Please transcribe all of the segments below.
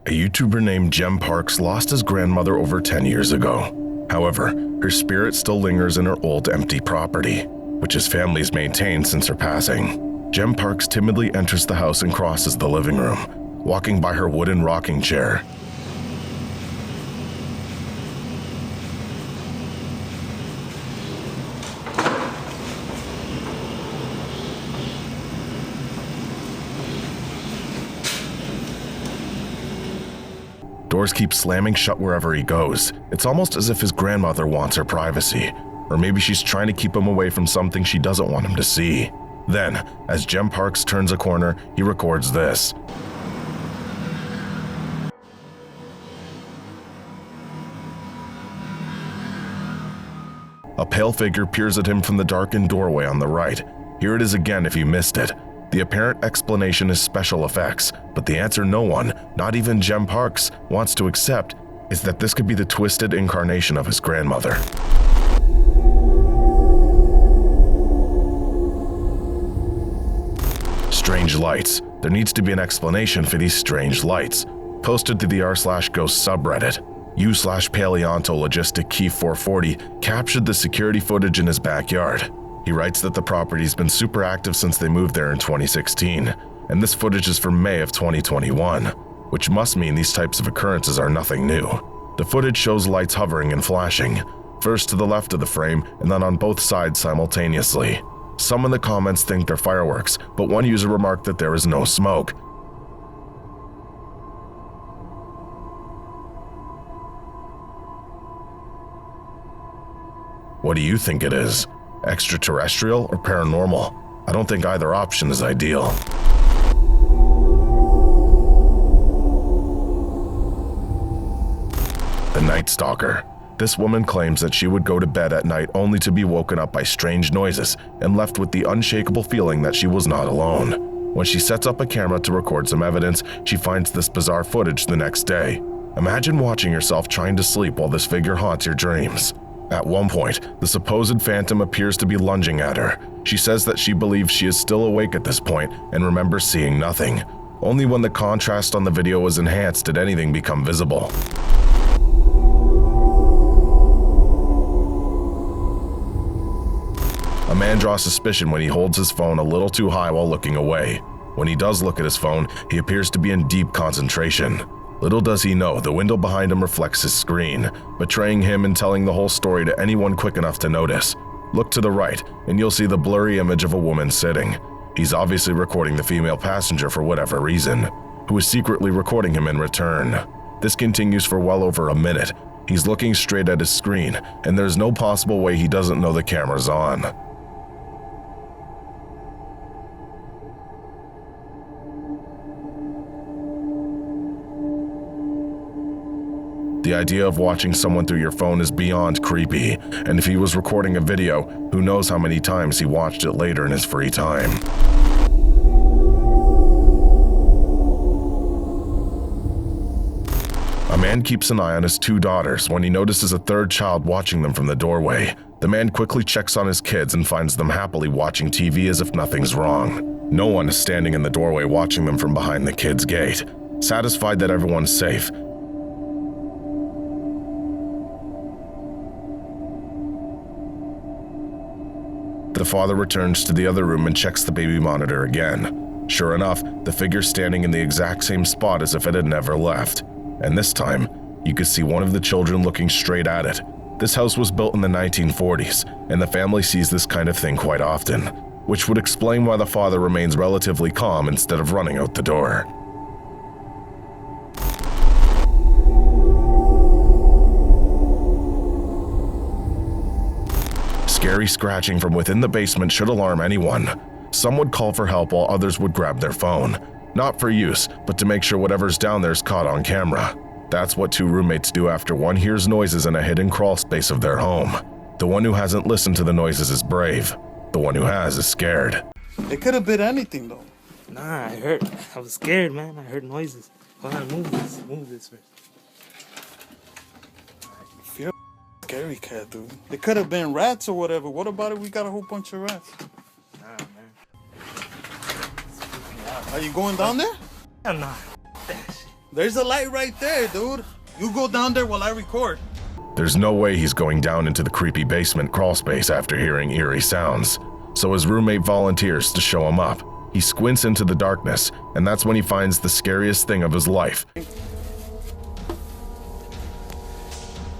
A YouTuber named Jem Parks lost his grandmother over 10 years ago. However, her spirit still lingers in her old empty property, which his family's maintained since her passing. Jem Parks timidly enters the house and crosses the living room, walking by her wooden rocking chair. Doors keep slamming shut wherever he goes. It's almost as if his grandmother wants her privacy, or maybe she's trying to keep him away from something she doesn't want him to see. Then, as Jem Parks turns a corner, he records this. A pale figure peers at him from the darkened doorway on the right. Here it is again if you missed it. The apparent explanation is special effects, but the answer no one, not even Jem Parks, wants to accept is that this could be the twisted incarnation of his grandmother. Strange lights. There needs to be an explanation for these strange lights. Posted to the r/ghost subreddit, u/paleontologistic key 440 captured the security footage in his backyard. He writes that the property's been super active since they moved there in 2016, and this footage is from May of 2021, which must mean these types of occurrences are nothing new. The footage shows lights hovering and flashing, first to the left of the frame and then on both sides simultaneously. Some in the comments think they're fireworks, but one user remarked that there is no smoke. What do you think it is? Extraterrestrial or paranormal? I don't think either option is ideal. The Night Stalker. This woman claims that she would go to bed at night only to be woken up by strange noises and left with the unshakable feeling that she was not alone. When she sets up a camera to record some evidence, she finds this bizarre footage the next day. Imagine watching yourself trying to sleep while this figure haunts your dreams. At one point, the supposed phantom appears to be lunging at her. She says that she believes she is still awake at this point and remembers seeing nothing. Only when the contrast on the video was enhanced did anything become visible. A man draws suspicion when he holds his phone a little too high while looking away. When he does look at his phone, he appears to be in deep concentration. Little does he know, the window behind him reflects his screen, betraying him and telling the whole story to anyone quick enough to notice. Look to the right, and you'll see the blurry image of a woman sitting. He's obviously recording the female passenger for whatever reason, who is secretly recording him in return. This continues for well over a minute. He's looking straight at his screen, and there's no possible way he doesn't know the camera's on. The idea of watching someone through your phone is beyond creepy, and if he was recording a video, who knows how many times he watched it later in his free time. A man keeps an eye on his two daughters when he notices a third child watching them from the doorway. The man quickly checks on his kids and finds them happily watching TV as if nothing's wrong. No one is standing in the doorway watching them from behind the kids' gate. Satisfied that everyone's safe, the father returns to the other room and checks the baby monitor again. Sure enough, the figure's standing in the exact same spot as if it had never left. And this time, you could see one of the children looking straight at it. This house was built in the 1940s, and the family sees this kind of thing quite often, which would explain why the father remains relatively calm instead of running out the door. Scary scratching from within the basement should alarm anyone. Some would call for help while others would grab their phone. Not for use, but to make sure whatever's down there is caught on camera. That's what two roommates do after one hears noises in a hidden crawl space of their home. The one who hasn't listened to the noises is brave. The one who has is scared. It could have been anything though. Nah, I was scared, man. I heard noises. Hold on, move this first. You're a scary cat, dude. It could have been rats or whatever. What about it? We got a whole bunch of rats. Nah, man. Are you going down there? Hell nah. That shit. There's a light right there, dude. You go down there while I record. There's no way he's going down into the creepy basement crawlspace after hearing eerie sounds, so his roommate volunteers to show him up. He squints into the darkness, and that's when he finds the scariest thing of his life.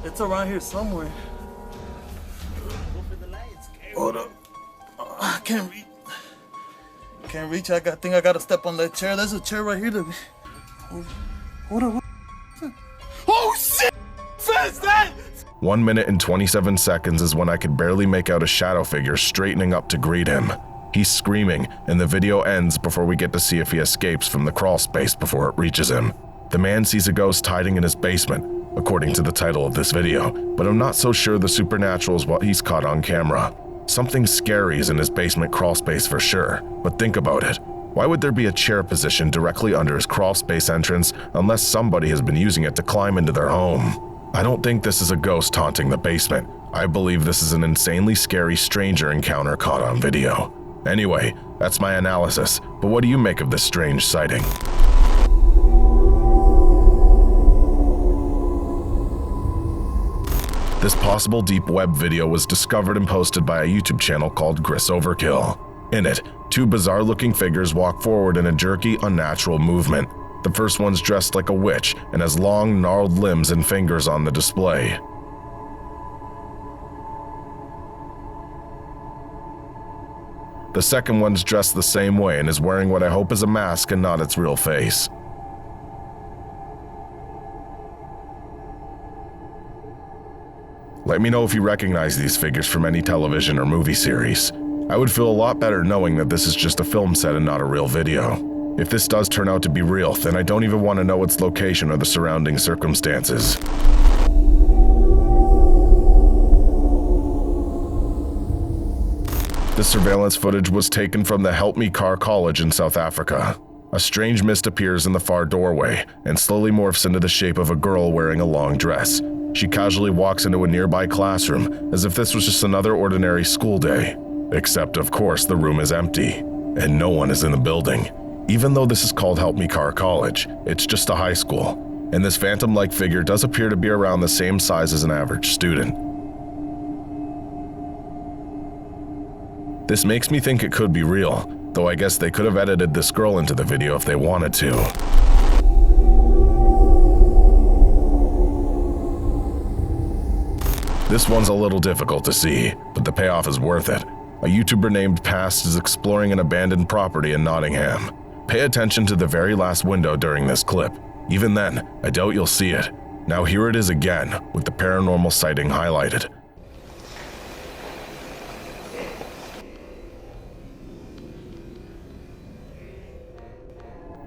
It's around here somewhere. Hold up. I can't reach. Can't reach. I think I gotta step on that chair. There's a chair right here. Hold up. Oh shit! What's that? 1 minute and 27 seconds is when I could barely make out a shadow figure straightening up to greet him. He's screaming, and the video ends before we get to see if he escapes from the crawl space before it reaches him. The man sees a ghost hiding in his basement, according to the title of this video, but I'm not so sure the supernatural is what he's caught on camera. Something scary is in his basement crawl space for sure, but think about it. Why would there be a chair positioned directly under his crawl space entrance unless somebody has been using it to climb into their home? I don't think this is a ghost haunting the basement. I believe this is an insanely scary stranger encounter caught on video. Anyway, that's my analysis, but what do you make of this strange sighting? This possible deep web video was discovered and posted by a YouTube channel called Gris Overkill. In it, two bizarre-looking figures walk forward in a jerky, unnatural movement. The first one's dressed like a witch and has long, gnarled limbs and fingers on the display. The second one's dressed the same way and is wearing what I hope is a mask and not its real face. Let me know if you recognize these figures from any television or movie series. I would feel a lot better knowing that this is just a film set and not a real video. If this does turn out to be real, then I don't even want to know its location or the surrounding circumstances. This surveillance footage was taken from the Help Me Car College in South Africa. A strange mist appears in the far doorway and slowly morphs into the shape of a girl wearing a long dress. She casually walks into a nearby classroom as if this was just another ordinary school day. Except, of course, the room is empty, and no one is in the building. Even though this is called Help Me Car College, it's just a high school, and this phantom-like figure does appear to be around the same size as an average student. This makes me think it could be real, though I guess they could have edited this girl into the video if they wanted to. This one's a little difficult to see, but the payoff is worth it. A YouTuber named Past is exploring an abandoned property in Nottingham. Pay attention to the very last window during this clip. Even then, I doubt you'll see it. Now here it is again, with the paranormal sighting highlighted.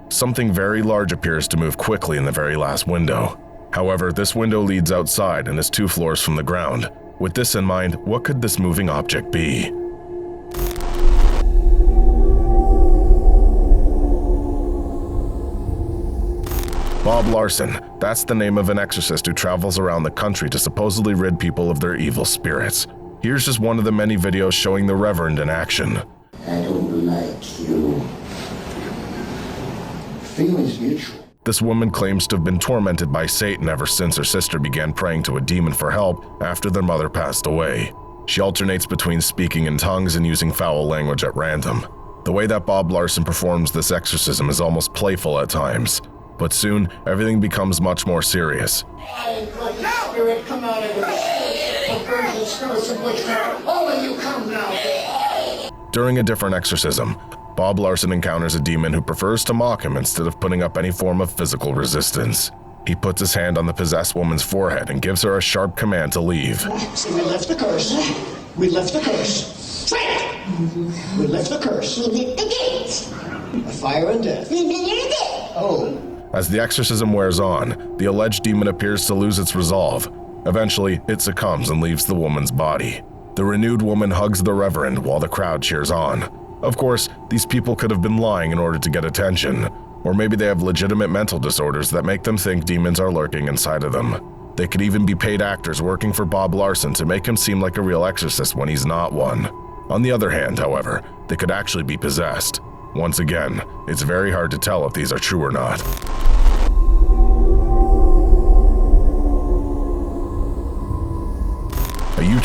Something very large appears to move quickly in the very last window. However, this window leads outside and is 2 floors from the ground. With this in mind, what could this moving object be? Bob Larson, that's the name of an exorcist who travels around the country to supposedly rid people of their evil spirits. Here's just one of the many videos showing the Reverend in action. I don't like you. Feelings mutual. This woman claims to have been tormented by Satan ever since her sister began praying to a demon for help after their mother passed away. She alternates between speaking in tongues and using foul language at random. The way that Bob Larson performs this exorcism is almost playful at times, but soon everything becomes much more serious. Spirit, come out of the perversion, spirits of witchcraft. All of you come now. During a different exorcism, Bob Larson encounters a demon who prefers to mock him instead of putting up any form of physical resistance. He puts his hand on the possessed woman's forehead and gives her a sharp command to leave. See, we left the curse. We left the curse. We left the curse. We lit the gate. A fire and death. We lit your death. Oh. As the exorcism wears on, the alleged demon appears to lose its resolve. Eventually, it succumbs and leaves the woman's body. The renewed woman hugs the Reverend while the crowd cheers on. Of course, these people could have been lying in order to get attention, or maybe they have legitimate mental disorders that make them think demons are lurking inside of them. They could even be paid actors working for Bob Larson to make him seem like a real exorcist when he's not one. On the other hand, however, they could actually be possessed. Once again, it's very hard to tell if these are true or not.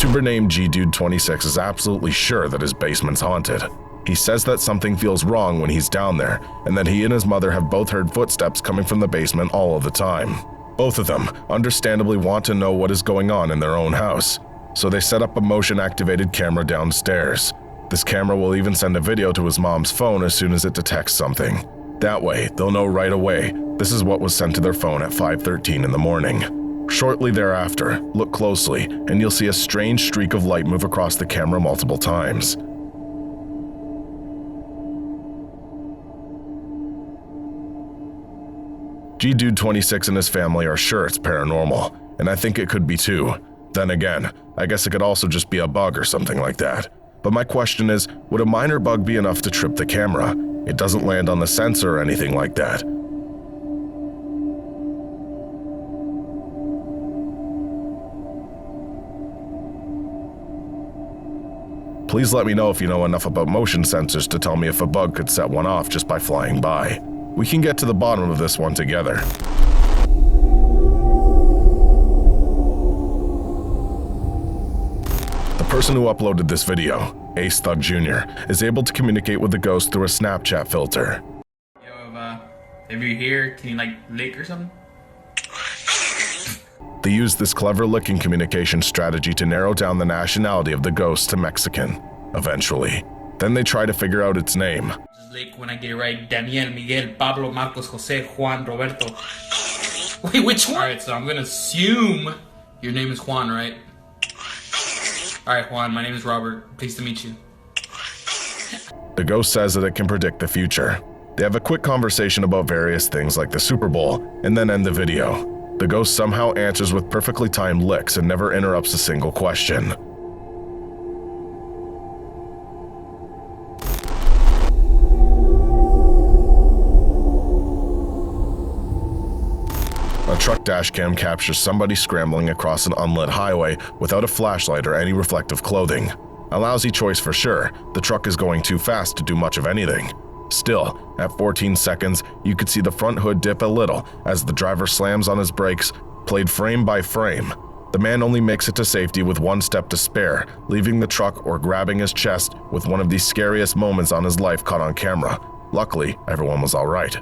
YouTuber named GDude26 is absolutely sure that his basement's haunted. He says that something feels wrong when he's down there, and that he and his mother have both heard footsteps coming from the basement all of the time. Both of them understandably want to know what is going on in their own house, so they set up a motion-activated camera downstairs. This camera will even send a video to his mom's phone as soon as it detects something. That way, they'll know right away this is what was sent to their phone at 5:13 in the morning. Shortly thereafter, look closely, and you'll see a strange streak of light move across the camera multiple times. GDude26 and his family are sure it's paranormal, and I think it could be too. Then again, I guess it could also just be a bug or something like that. But my question is, would a minor bug be enough to trip the camera? It doesn't land on the sensor or anything like that. Please let me know if you know enough about motion sensors to tell me if a bug could set one off just by flying by. We can get to the bottom of this one together. The person who uploaded this video, Ace Thug Jr., is able to communicate with the ghost through a Snapchat filter. Yo, if you're here, can you like lick or something? They use this clever licking communication strategy to narrow down the nationality of the ghost to Mexican, eventually. Then they try to figure out its name. Just lick when I get it right. Daniel, Miguel, Pablo, Marcos, Jose, Juan, Roberto. Wait, which one? Alright, so I'm gonna assume your name is Juan, right? Alright, Juan, my name is Robert. Pleased to meet you. The ghost says that it can predict the future. They have a quick conversation about various things like the Super Bowl, and then end the video. The ghost somehow answers with perfectly timed licks and never interrupts a single question. A truck dashcam captures somebody scrambling across an unlit highway without a flashlight or any reflective clothing. A lousy choice for sure, the truck is going too fast to do much of anything. Still, at 14 seconds, you could see the front hood dip a little as the driver slams on his brakes, played frame by frame. The man only makes it to safety with one step to spare, leaving the truck or grabbing his chest with one of the scariest moments on his life caught on camera. Luckily, everyone was all right.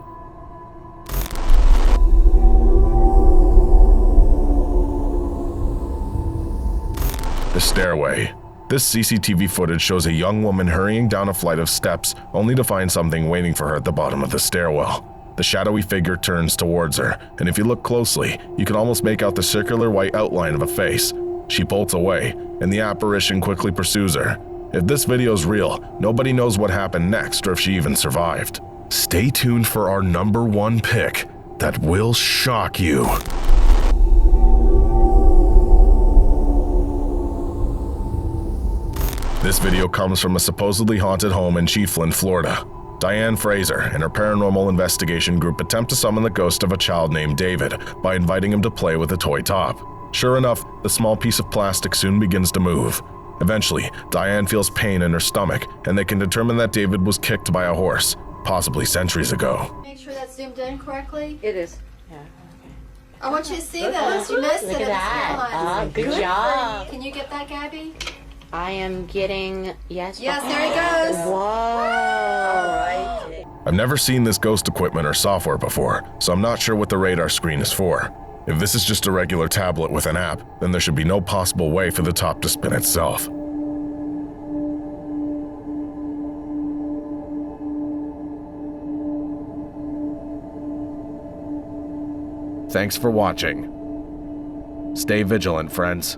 The stairway. This CCTV footage shows a young woman hurrying down a flight of steps, only to find something waiting for her at the bottom of the stairwell. The shadowy figure turns towards her, and if you look closely, you can almost make out the circular white outline of a face. She bolts away, and the apparition quickly pursues her. If this video's real, nobody knows what happened next or if she even survived. Stay tuned for our #1 pick that will shock you. This video comes from a supposedly haunted home in Chiefland, Florida. Diane Fraser and her paranormal investigation group attempt to summon the ghost of a child named David by inviting him to play with a toy top. Sure enough, the small piece of plastic soon begins to move. Eventually, Diane feels pain in her stomach, and they can determine that David was kicked by a horse, possibly centuries ago. Make sure that's zoomed in correctly. It is. Yeah. I want you to see this. You missed it. Look at that. Good job. Can you get that, Gabby? I am getting, yes. Yes, there he goes. Whoa. All right. I've never seen this ghost equipment or software before, so I'm not sure what the radar screen is for. If this is just a regular tablet with an app, then there should be no possible way for the top to spin itself. Thanks for watching. Stay vigilant, friends.